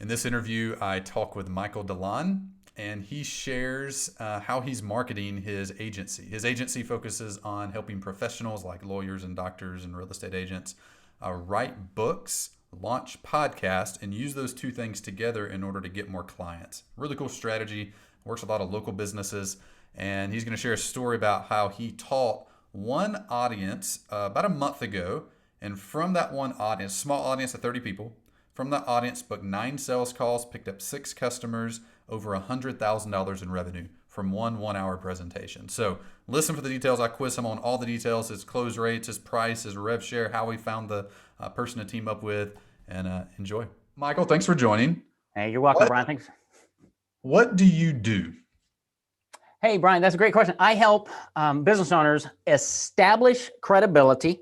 In this interview, I talk with Michael DeLon, and he shares how he's marketing his agency. His agency focuses on helping professionals like lawyers and doctors and real estate agents write books, launch podcasts, and use those two things together in order to get more clients. Really cool strategy. Works with a lot of local businesses, and he's going to share a story about how he taught one audience about a month ago, and from that one audience, small audience of 30 people, from that audience booked 9 sales calls, picked up 6 customers, over $100,000 in revenue from one 1-hour presentation. So listen for the details. I quiz him on all the details, his close rates, his price, his rev share, how we found the person to team up with, and enjoy. Michael, thanks for joining. Hey, you're welcome, Brian. Thanks. What do you do? Hey, Brian, that's a great question. I help business owners establish credibility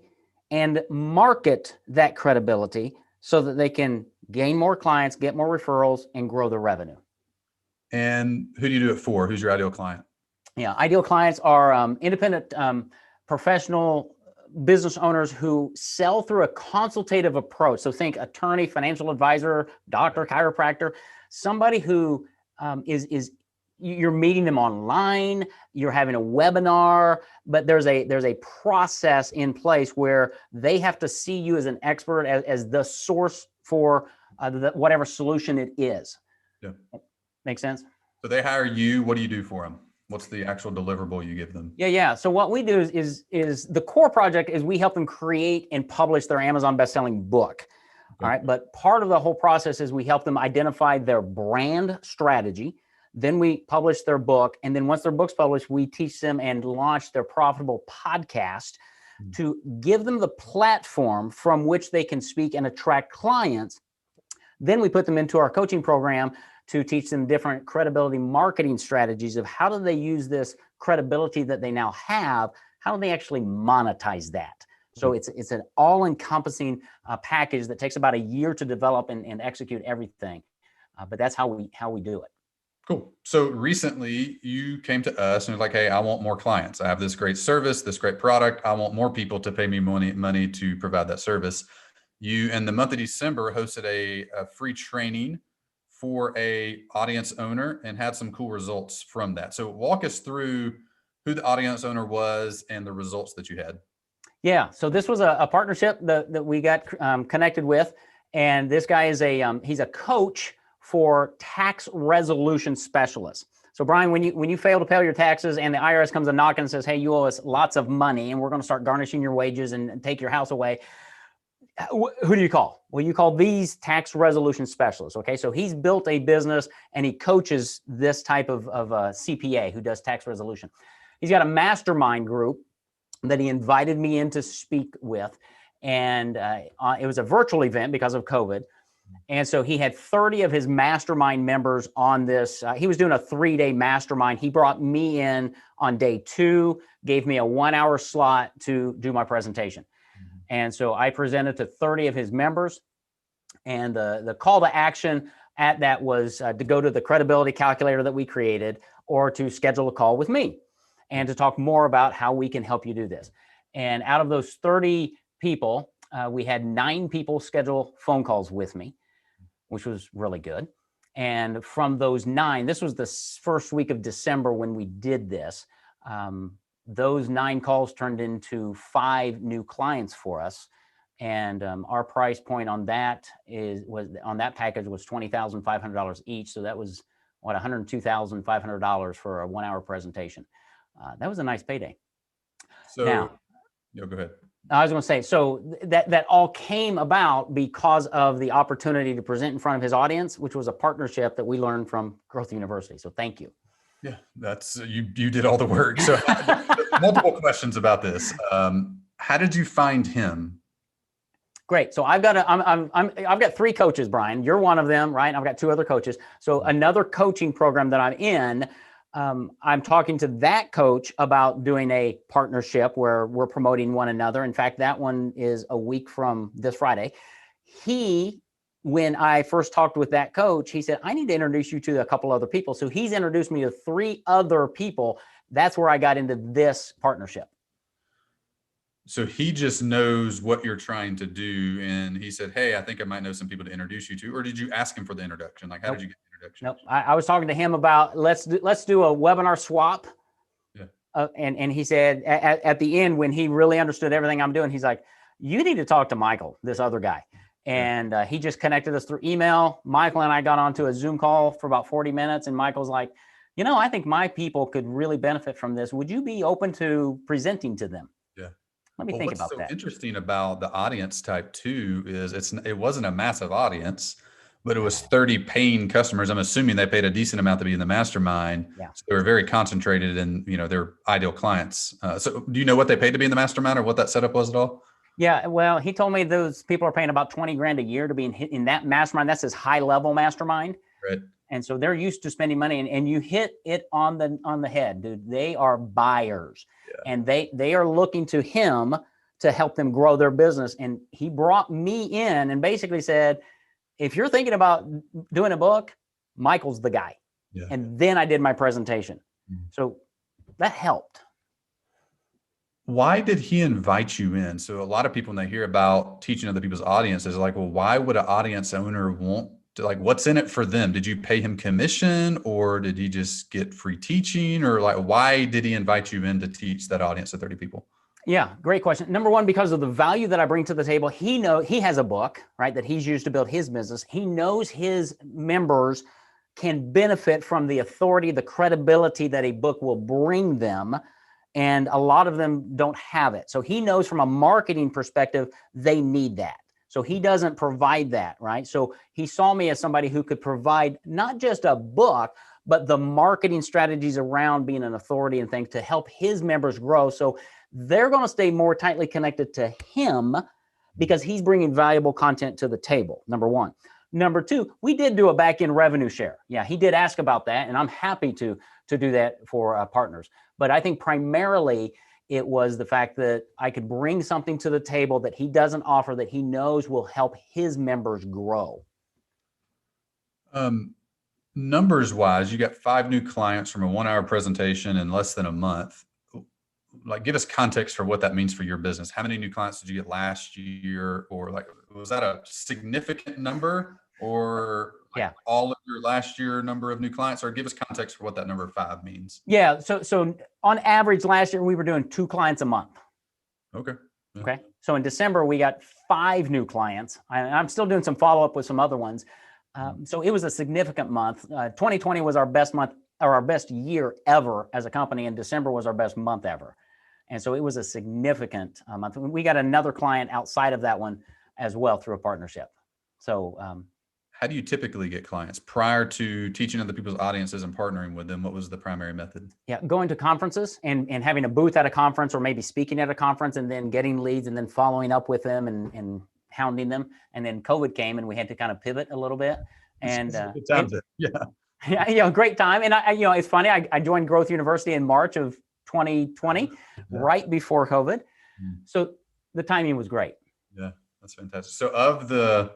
and market that credibility so that they can gain more clients, get more referrals, and grow their revenue. And who do you do it for? Who's your ideal client? Yeah, ideal clients are independent professional business owners who sell through a consultative approach. So think attorney, financial advisor, doctor, chiropractor, somebody who is you're meeting them online, you're having a webinar, but there's a process in place where they have to see you as an expert, as the source for whatever solution it is. Yeah. Make sense? So they hire you. What do you do for them? What's the actual deliverable you give them? Yeah. So what we do is the core project is we help them create and publish their Amazon best-selling book. Okay. All right. But part of the whole process is we help them identify their brand strategy. Then we publish their book. And then once their book's published, we teach them and launch their profitable podcast to give them the platform from which they can speak and attract clients. Then we put them into our coaching program to teach them different credibility marketing strategies of how do they use this credibility that they now have, how do they actually monetize that? So it's an all-encompassing package that takes about a year to develop and execute everything. But that's how we do it. Cool. So recently you came to us and you're like, hey, I want more clients. I have this great service, this great product. I want more people to pay me money to provide that service. You, in the month of December, hosted a free training for a audience owner and had some cool results from that. So walk us through who the audience owner was and the results that you had. Yeah. So this was a partnership that we got connected with. And this guy is he's a coach for tax resolution specialists. So Brian, when you fail to pay your taxes and the IRS comes a knock and says, hey, you owe us lots of money and we're going to start garnishing your wages and take your house away, who do you call? Well, you call these tax resolution specialists. Okay. So he's built a business and he coaches this type of CPA who does tax resolution. He's got a mastermind group that he invited me in to speak with. And it was a virtual event because of COVID. And so he had 30 of his mastermind members on this. He was doing a 3-day mastermind. He brought me in on day 2, gave me a 1-hour slot to do my presentation. And so I presented to 30 of his members. And the call to action at that was to go to the credibility calculator that we created or to schedule a call with me and to talk more about how we can help you do this. And out of those 30 people, we had 9 people schedule phone calls with me, which was really good. And from those 9, this was the first week of December when we did this. Those 9 calls turned into 5 new clients for us. And our price point on that on that package was $20,500 each. So that was $102,500 for a 1-hour presentation. That was a nice payday. So now, go ahead. I was going to say, so that all came about because of the opportunity to present in front of his audience, which was a partnership that we learned from Growth University. So thank you. Yeah, that's you did all the work. So multiple questions about this. How did you find him? Great. So I've got 3 coaches, Brian. You're one of them, right? I've got 2 other coaches. So another coaching program that I'm in, I'm talking to that coach about doing a partnership where we're promoting one another. In fact, that one is a week from this Friday. When I first talked with that coach, he said, I need to introduce you to a couple other people. So he's introduced me to 3 other people. That's where I got into this partnership. So he just knows what you're trying to do, and he said, "Hey, I think I might know some people to introduce you to." Or did you ask him for the introduction? Like, how Nope. did you get the introduction? Nope. I was talking to him about let's do a webinar swap. Yeah. And he said at the end, when he really understood everything I'm doing, he's like, "You need to talk to Michael, this other guy." And he just connected us through email. Michael and I got onto a Zoom call for about 40 minutes, and Michael's like, I think my people could really benefit from this. Would you be open to presenting to them? Yeah. Let me Well, think what's about so that. interesting about the audience type too is it wasn't a massive audience, but it was 30 paying customers. I'm assuming they paid a decent amount to be in the mastermind. Yeah. So they were very concentrated in, their ideal clients. So do you know what they paid to be in the mastermind or what that setup was at all? Yeah, well, he told me those people are paying about 20 grand a year to be in that mastermind. That's his high level mastermind. Right. And so they're used to spending money, and you hit it on the head, dude. They are buyers, and they are looking to him to help them grow their business. And he brought me in and basically said, if you're thinking about doing a book, Michael's the guy. Yeah. And then I did my presentation. So that helped. Why did he invite you in? So a lot of people, when they hear about teaching other people's audiences, are like, well, why would an audience owner want to, like, what's in it for them? Did you pay him commission, or did he just get free teaching, or like, why did he invite you in to teach that audience of 30 people? Yeah, great question. Number one, because of the value that I bring to the table. He has a book, right, that he's used to build his business. He knows his members can benefit from the authority, the credibility that a book will bring them. And a lot of them don't have it. So he knows from a marketing perspective, they need that. So he doesn't provide that, right? So he saw me as somebody who could provide not just a book, but the marketing strategies around being an authority and things to help his members grow. So they're going to stay more tightly connected to him because he's bringing valuable content to the table, number one. Number two, we did do a back-end revenue share. Yeah, he did ask about that, and I'm happy to do that for partners. But I think primarily it was the fact that I could bring something to the table that he doesn't offer that he knows will help his members grow. Numbers wise, you got 5 new clients from a 1-hour presentation in less than a month. Like, give us context for what that means for your business. How many new clients did you get last year? Or like, was that a significant number, or like all of your last year number of new clients? Or give us context for what that number 5 means. Yeah. So on average last year, we were doing 2 clients a month. Okay. Yeah. Okay. So in December, we got 5 new clients. I'm still doing some follow-up with some other ones. So it was a significant month. 2020 was our best month, or our best year ever as a company, and December was our best month ever. And so it was a significant month. We got another client outside of that one as well through a partnership. So how do you typically get clients prior to teaching other people's audiences and partnering with them? What was the primary method? Yeah, going to conferences and having a booth at a conference, or maybe speaking at a conference, and then getting leads and then following up with them and hounding them. And then COVID came and we had to kind of pivot a little bit. And great time. And it's funny. I joined Growth University in March of 2020, right before COVID. So the timing was great. Yeah, that's fantastic. So of the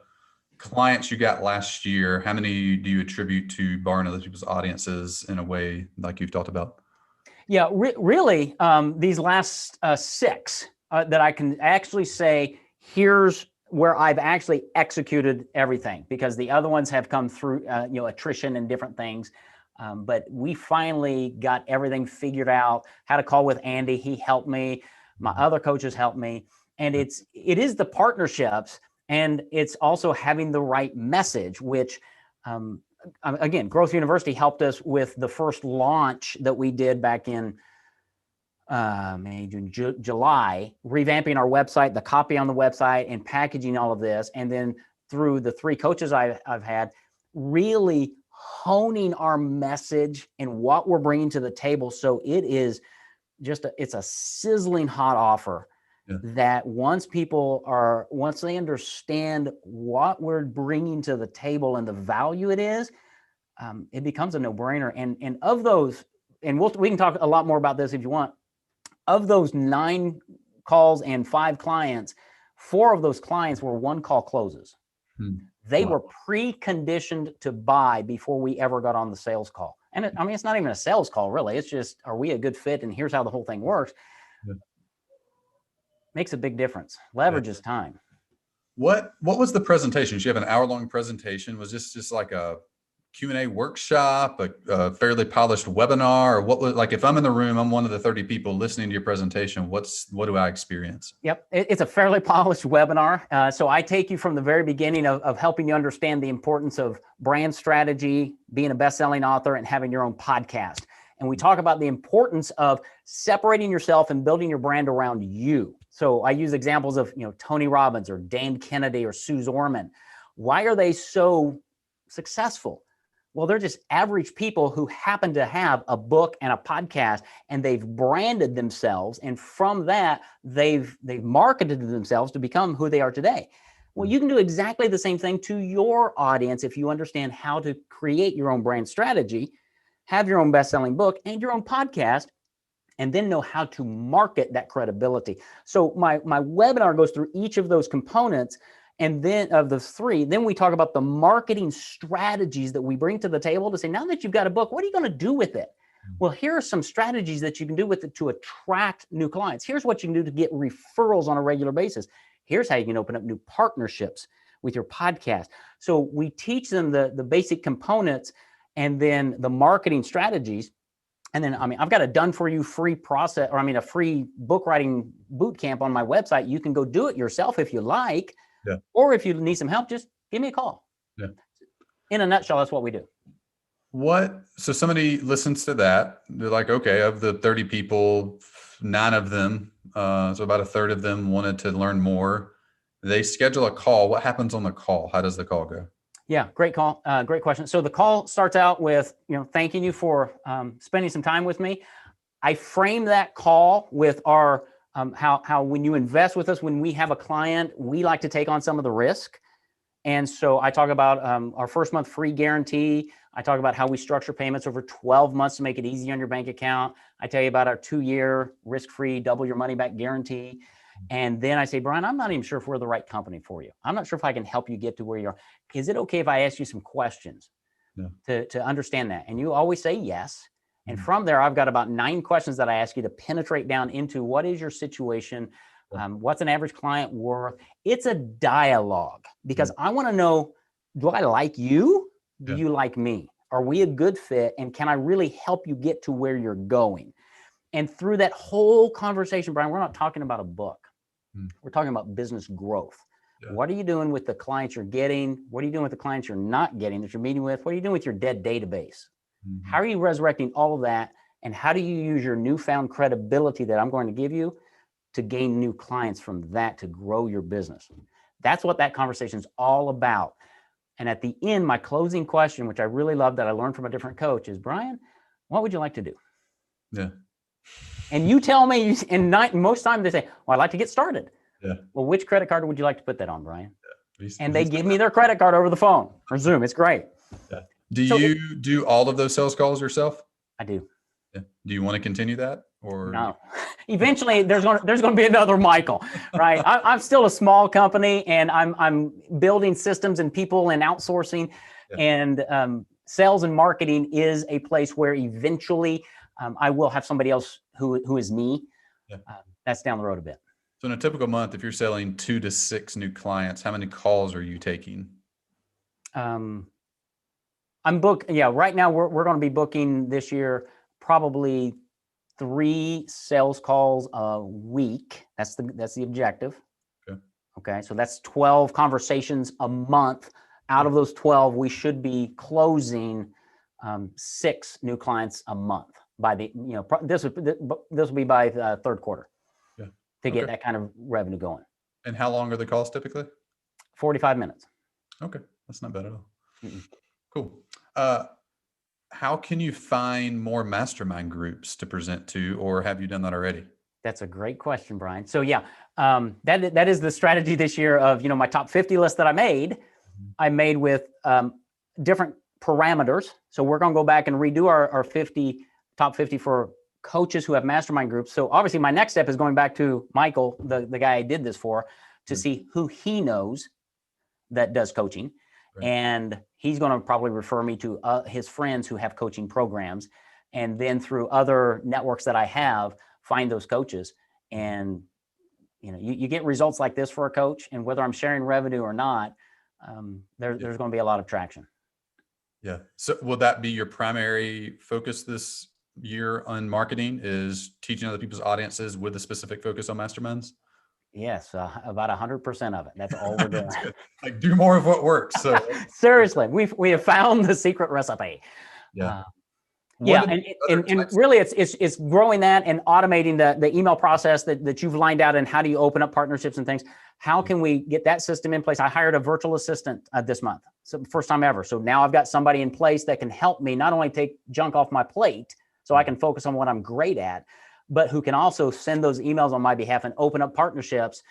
clients you got last year, how many do you attribute to borrowing other people's audiences in a way like you've talked about? Yeah, really, these last 6 that I can actually say, here's where I've actually executed everything, because the other ones have come through, attrition and different things. But we finally got everything figured out. Had a call with Andy. He helped me. My other coaches helped me. And it is the partnerships, and it's also having the right message, which, again, Growth University helped us with the first launch that we did back in May, June, July, revamping our website, the copy on the website, and packaging all of this. And then through the 3 coaches I've had, really honing our message and what we're bringing to the table. So it is just it's a sizzling hot offer that once they understand what we're bringing to the table and the value it is, it becomes a no-brainer. And of those, and we can talk a lot more about this if you want, of those 9 calls and 5 clients, 4 of those clients were 1-call closes. They were preconditioned to buy before we ever got on the sales call. And it's not even a sales call, really. It's just, are we a good fit? And here's how the whole thing works. Makes a big difference. Leverages time. What was the presentation? Did you have an hour-long presentation? Was this just like a Q&A workshop, a fairly polished webinar, or what was, like, if I'm in the room, I'm one of the 30 people listening to your presentation, what do I experience? Yep, it's a fairly polished webinar. So I take you from the very beginning of helping you understand the importance of brand strategy, being a best-selling author, and having your own podcast. And we talk about the importance of separating yourself and building your brand around you. So I use examples of, Tony Robbins or Dan Kennedy or Sue Zorman. Why are they so successful? Well, they're just average people who happen to have a book and a podcast, and they've branded themselves. And from that, they've marketed themselves to become who they are today. Well, you can do exactly the same thing to your audience if you understand how to create your own brand strategy, have your own best-selling book and your own podcast, and then know how to market that credibility. So my webinar goes through each of those components. And then of the three, then we talk about the marketing strategies that we bring to the table to say, now that you've got a book, what are you going to do with it? Well, here are some strategies that you can do with it to attract new clients. Here's what you can do to get referrals on a regular basis. Here's how you can open up new partnerships with your podcast. So we teach them the basic components and then the marketing strategies. And then, I've got a done for you free process, or a free book writing boot camp on my website. You can go do it yourself if you like. Yeah. Or if you need some help, just give me a call. Yeah. In a nutshell, that's what we do. So somebody listens to that. They're like, okay, of the 30 people, 9 of them, so about a third of them wanted to learn more. They schedule a call. What happens on the call? How does the call go? Yeah, great call. Great question. So the call starts out with, thanking you for spending some time with me. I frame that call with our how when you invest with us, when we have a client, we like to take on some of the risk. And so I talk about our first month free guarantee. I talk about how we structure payments over 12 months to make it easy on your bank account. I tell you about our 2-year risk-free, double your money back guarantee. And then I say, Brian, I'm not even sure if we're the right company for you. I'm not sure if I can help you get to where you are. Is it okay if I ask you some questions to understand that? And you always say yes. And from there, I've got about 9 questions that I ask you to penetrate down into what is your situation? What's an average client worth? It's a dialogue because I want to know, do I like you? Do you like me? Are we a good fit? And can I really help you get to where you're going? And through that whole conversation, Brian, we're not talking about a book. We're talking about business growth. Yeah. What are you doing with the clients you're getting? What are you doing with the clients you're not getting that you're meeting with? What are you doing with your dead database? How are you resurrecting all of that? And how do you use your newfound credibility that I'm going to give you to gain new clients from that to grow your business? That's what that conversation is all about. And at the end, my closing question, which I really love that I learned from a different coach, is, Brian, what would you like to do? Yeah. And you tell me, and most times they say, well, I'd like to get started. Yeah. Well, which credit card would you like to put that on, Brian? Yeah. And they give me their credit card over the phone or Zoom. It's great. Yeah. Do you do all of those sales calls yourself? I do. Yeah. Do you want to continue that, or no? Eventually, there's going to be another Michael, right? I'm still a small company, and I'm building systems and people and outsourcing, and sales and marketing is a place where eventually I will have somebody else who is me. Yeah. That's down the road a bit. So in a typical month, if you're selling 2 to 6 new clients, how many calls are you taking? I'm booked. Yeah, right now we're going to be booking this year probably 3 sales calls a week. That's the objective. Okay. So that's 12 conversations a month. Out of those 12, we should be closing 6 new clients a month by the this will be by the third quarter. To get that kind of revenue going. And how long are the calls typically? 45 minutes. Okay, that's not bad at all. Cool. How can you find more mastermind groups to present to, or have you done that already? That's a great question, Brian. So yeah, that is the strategy this year of, my top 50 list that I made with different parameters. So we're going to go back and redo our top 50 for coaches who have mastermind groups. So obviously my next step is going back to Michael, the guy I did this for, to see who he knows that does coaching. Right. And he's going to probably refer me to his friends who have coaching programs. And then through other networks that I have, find those coaches and you get results like this for a coach, and whether I'm sharing revenue or not, there's going to be a lot of traction. Yeah. So will that be your primary focus this year on marketing, is teaching other people's audiences with a specific focus on masterminds? Yes, about 100% of it. That's all we're doing. Like, do more of what works. So seriously, we have found the secret recipe. yeah. And really it's growing that and automating the email process that you've lined out, and how do you open up partnerships and things. How can we get that system in place? I hired a virtual assistant this month. So first time ever. So now I've got somebody in place that can help me not only take junk off my plate so I can focus on what I'm great at, but who can also send those emails on my behalf and open up partnerships.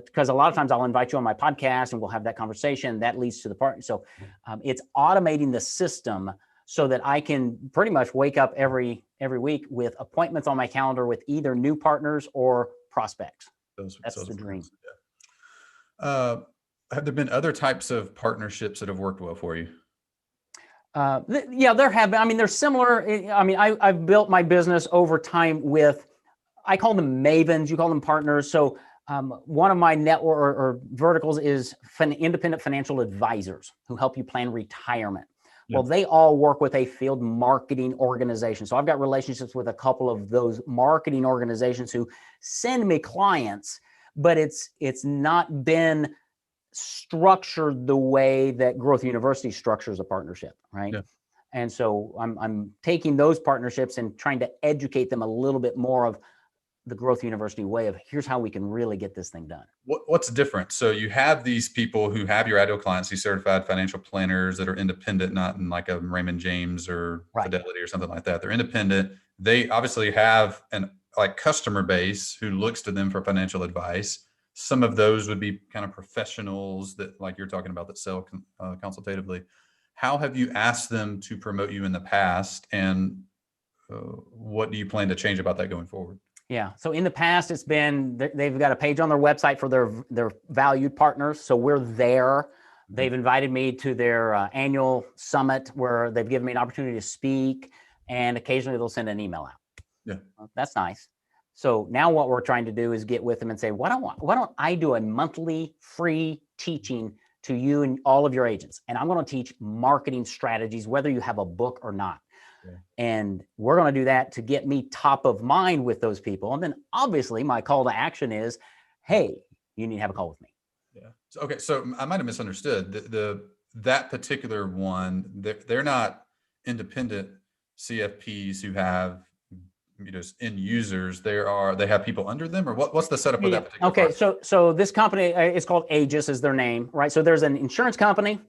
Because a lot of times I'll invite you on my podcast and we'll have that conversation that leads to the partner. So it's automating the system so that I can pretty much wake up every week with appointments on my calendar with either new partners or prospects. That's the dream. Yeah. Have there been other types of partnerships that have worked well for you? Yeah, there have been. I mean, they're similar. I mean, I've built my business over time with, I call them mavens, you call them partners. So one of my network or verticals is independent financial advisors who help you plan retirement. Well, they all work with a field marketing organization. So I've got relationships with a couple of those marketing organizations who send me clients, but it's not been structured the way that Growth University structures a partnership, right? Yeah. And so I'm taking those partnerships and trying to educate them a little bit more of the Growth University way of, here's how we can really get this thing done. What's different? So you have these people who have your ideal clients, these certified financial planners that are independent, not in like a Raymond James or Fidelity or something like that. They're independent. They obviously have an like customer base who looks to them for financial advice. Some of those would be kind of professionals that, like you're talking about, that sell consultatively. How have you asked them to promote you in the past, and what do you plan to change about that going forward? Yeah. So in the past, it's been, they've got a page on their website for their valued partners. So we're there. They've invited me to their annual summit where they've given me an opportunity to speak, and occasionally they'll send an email out. Yeah. That's nice. So now what we're trying to do is get with them and say, why don't I do a monthly free teaching to you and all of your agents? And I'm going to teach marketing strategies, whether you have a book or not. Yeah. And we're going to do that to get me top of mind with those people. And then obviously my call to action is, hey, you need to have a call with me. Yeah. So, okay. So I might've misunderstood that particular one. They're not independent CFPs who have, end users. They have people under them, or what's the setup of that particular Okay. So this company is called Aegis is their name, right? So there's an insurance company,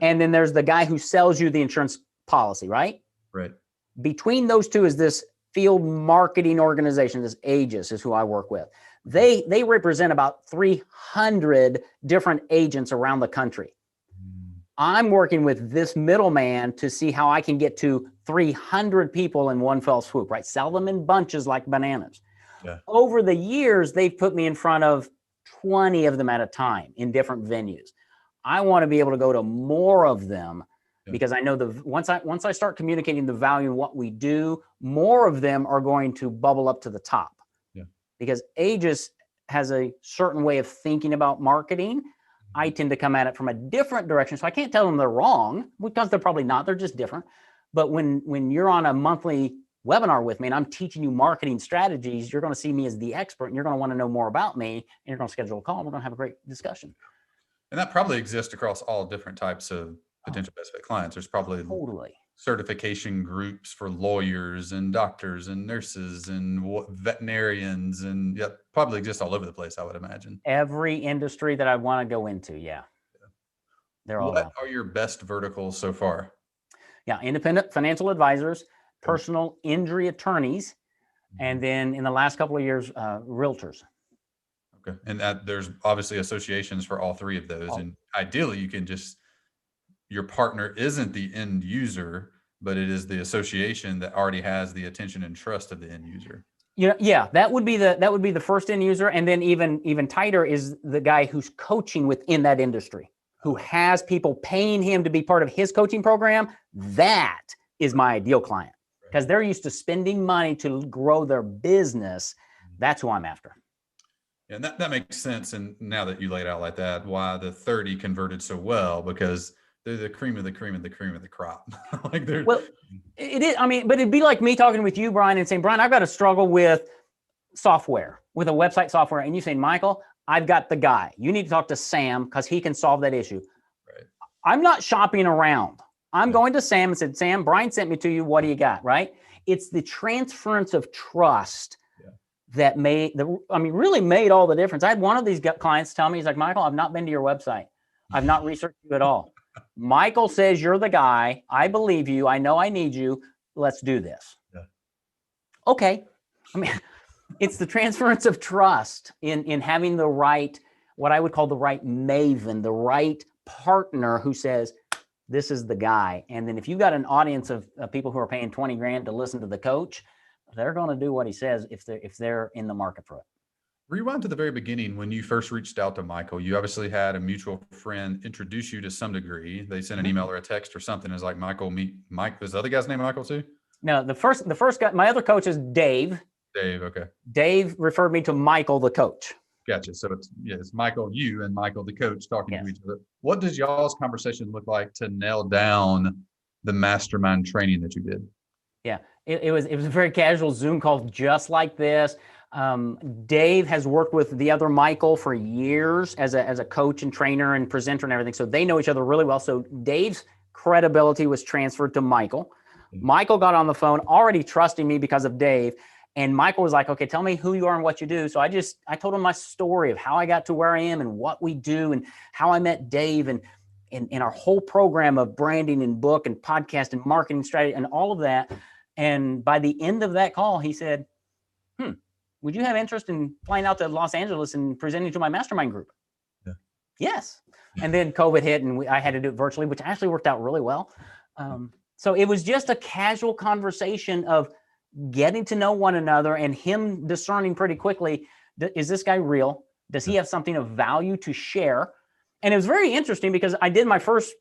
and then there's the guy who sells you the insurance policy, right? Right. Between those two is this field marketing organization. This Aegis is who I work with. They represent about 300 different agents around the country. I'm working with this middleman to see how I can get to 300 people in one fell swoop, right? Sell them in bunches like bananas. Yeah. Over the years, they've put me in front of 20 of them at a time in different venues. I want to be able to go to more of them, because I know once I start communicating the value in what we do, more of them are going to bubble up to the top. Yeah. Because Aegis has a certain way of thinking about marketing. I tend to come at it from a different direction. So I can't tell them they're wrong, because they're probably not. They're just different. But when you're on a monthly webinar with me and I'm teaching you marketing strategies, you're going to see me as the expert, and you're going to want to know more about me, and you're going to schedule a call. We're going to have a great discussion. And that probably exists across all different types of potential best fit clients. There's probably certification groups for lawyers and doctors and nurses and veterinarians, and probably exists all over the place, I would imagine. Every industry that I want to go into. Yeah. They're all. What are your best verticals so far? Yeah. Independent financial advisors, personal injury attorneys, and then in the last couple of years, realtors. Okay. And there's obviously associations for all three of those. And ideally you can your partner isn't the end user, but it is the association that already has the attention and trust of the end user. Yeah, that would be the first end user, and then even tighter is the guy who's coaching within that industry, who has people paying him to be part of his coaching program. That is my ideal client, because they're used to spending money to grow their business. That's who I'm after. And that makes sense. And now that you laid out like that, why the 30 converted so well, because they're the cream of the cream of the cream of the crop. Like they're Well, it is. I mean, but it'd be like me talking with you, Brian, and saying, Brian, I've got to struggle with software, with a website software. And you say, Michael, I've got the guy. You need to talk to Sam because he can solve that issue. right. I'm not shopping around. I'm going to Sam and said, Sam, Brian sent me to you. What do you got? Right. It's the transference of trust that really made all the difference. I had one of these clients tell me, he's like, Michael, I've not been to your website. I've not researched you at all. Michael says you're the guy. I believe you. I know I need you. Let's do this. Yeah. Okay. I mean, it's the transference of trust in having the right, what I would call the right maven, the right partner who says, this is the guy. And then if you've got an audience of people who are paying 20 grand to listen to the coach, they're going to do what he says if they're in the market for it. Rewind to the very beginning when you first reached out to Michael. You obviously had a mutual friend introduce you to some degree. They sent an email or a text or something. It's like, Michael, meet Mike. Was the other guy's name Michael too? No, the first guy, my other coach is Dave. Dave, okay. Dave referred me to Michael, the coach. Gotcha. So it's Michael, you and Michael, the coach, talking to each other. What does y'all's conversation look like to nail down the mastermind training that you did? Yeah, it was a very casual Zoom call, just like this. Dave has worked with the other Michael for years as a coach and trainer and presenter and everything. So they know each other really well. So Dave's credibility was transferred to Michael. Michael got on the phone already trusting me because of Dave. And Michael was like, okay, tell me who you are and what you do. So I told him my story of how I got to where I am and what we do and how I met Dave and in our whole program of branding and book and podcast and marketing strategy and all of that. And by the end of that call, he said, would you have interest in flying out to Los Angeles and presenting to my mastermind group? Yeah. Yes. And then COVID hit and I had to do it virtually, which actually worked out really well. So it was just a casual conversation of getting to know one another and him discerning pretty quickly, is this guy real? Does he have something of value to share? And it was very interesting because I did my first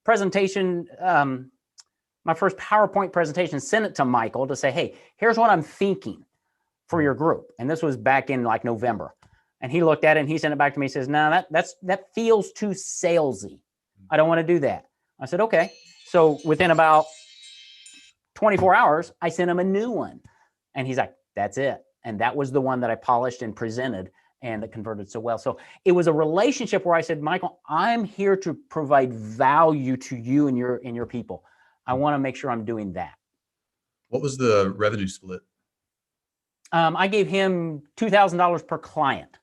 presentation, my first PowerPoint presentation, sent it to Michael to say, hey, here's what I'm thinking for your group. And this was back in like November. And he looked at it and he sent it back to me. He says, no, that feels too salesy. I don't want to do that. I said, okay. So within about 24 hours, I sent him a new one. And he's like, that's it. And that was the one that I polished and presented and that converted so well. So it was a relationship where I said, Michael, I'm here to provide value to you and your people. I want to make sure I'm doing that. What was the revenue split? I gave him $2,000 per client.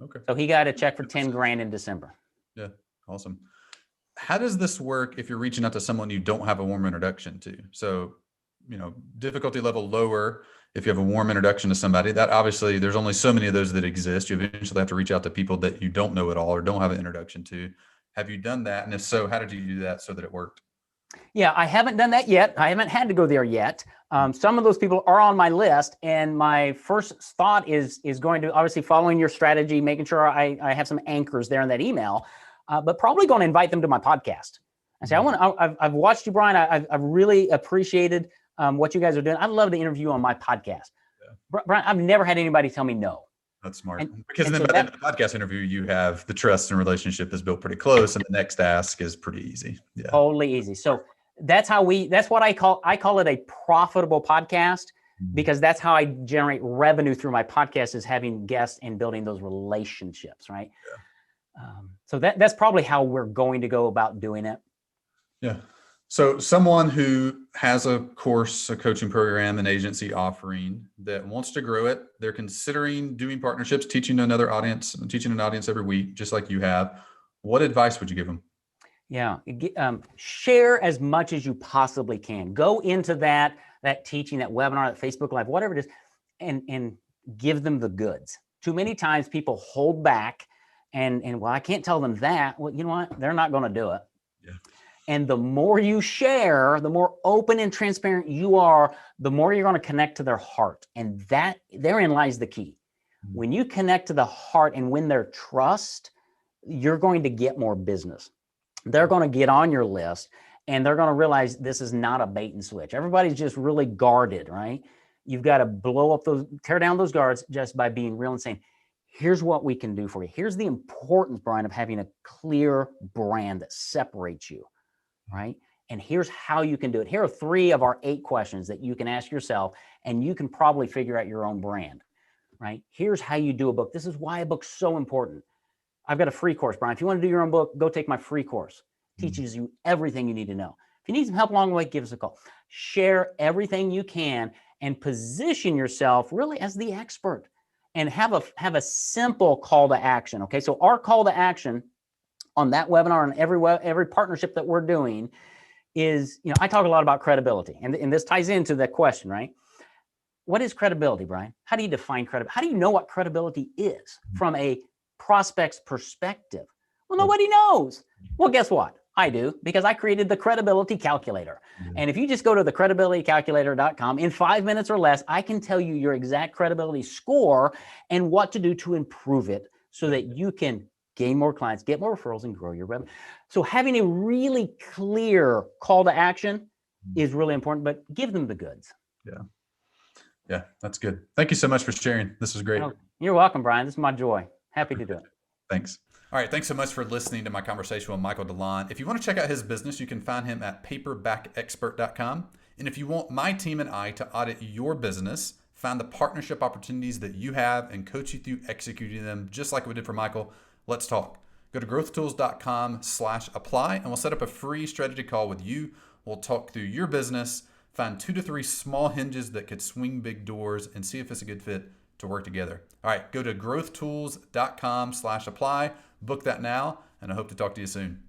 Okay. So he got a check for 10 grand in December. Yeah. Awesome. How does this work if you're reaching out to someone you don't have a warm introduction to? So, difficulty level lower. If you have a warm introduction to somebody, that obviously there's only so many of those that exist. You eventually have to reach out to people that you don't know at all or don't have an introduction to. Have you done that? And if so, how did you do that so that it worked? Yeah, I haven't done that yet. I haven't had to go there yet. Some of those people are on my list. And my first thought is going to obviously following your strategy, making sure I have some anchors there in that email, but probably going to invite them to my podcast. I say, I've watched you, Brian. I've really appreciated what you guys are doing. I'd love to interview you on my podcast. Yeah. Brian, I've never had anybody tell me no. That's smart. Because then by the end of the podcast interview, you have the trust and relationship is built pretty close, and the next ask is pretty easy. Yeah. Totally easy. So that's what I call it a profitable podcast, because that's how I generate revenue through my podcast, is having guests and building those relationships. Right. Yeah. So that's probably how we're going to go about doing it. Yeah. So someone who has a course, a coaching program, an agency offering that wants to grow it, they're considering doing partnerships, teaching an audience every week, just like you have. What advice would you give them? Yeah. Share as much as you possibly can. Go into that teaching, that webinar, that Facebook Live, whatever it is, and give them the goods. Too many times people hold back and well, I can't tell them that. Well, you know what? They're not going to do it. Yeah. And the more you share, the more open and transparent you are, the more you're going to connect to their heart. And therein lies the key. When you connect to the heart and win their trust, you're going to get more business. They're going to get on your list and they're going to realize this is not a bait and switch. Everybody's just really guarded, right? You've got to tear down those guards just by being real and saying, Here's what we can do for you. Here's the importance, Brian, of having a clear brand that separates you, right? And here's how you can do it. Here are 3 of our 8 questions that you can ask yourself, and you can probably figure out your own brand, right? Here's how you do a book. This is why a book's so important. I've got a free course, Brian. If you want to do your own book, go take my free course. It teaches you everything you need to know. If you need some help along the way, give us a call. Share everything you can and position yourself really as the expert, and have a simple call to action. Okay, so our call to action on that webinar and every partnership that we're doing is, I talk a lot about credibility, and this ties into that question, right? What is credibility, Brian? How do you define credibility? How do you know what credibility is from a prospect's perspective? Well, nobody knows. Well, guess what? I do, because I created the credibility calculator. And if you just go to thecredibilitycalculator.com, in 5 minutes or less, I can tell you your exact credibility score and what to do to improve it so that you can gain more clients, get more referrals, and grow your revenue. So having a really clear call to action is really important, but give them the goods. Yeah, that's good. Thank you so much for sharing. This was great. You're welcome, Brian. This is my joy. Happy to do it. Thanks. All right. Thanks so much for listening to my conversation with Michael DeLon. If you want to check out his business, you can find him at paperbackexpert.com. And if you want my team and I to audit your business, find the partnership opportunities that you have, and coach you through executing them, just like we did for Michael, let's talk. Go to growthtools.com/apply, and we'll set up a free strategy call with you. We'll talk through your business, find 2 to 3 small hinges that could swing big doors, and see if it's a good fit to work together. All right, go to growthtools.com/apply, book that now, and I hope to talk to you soon.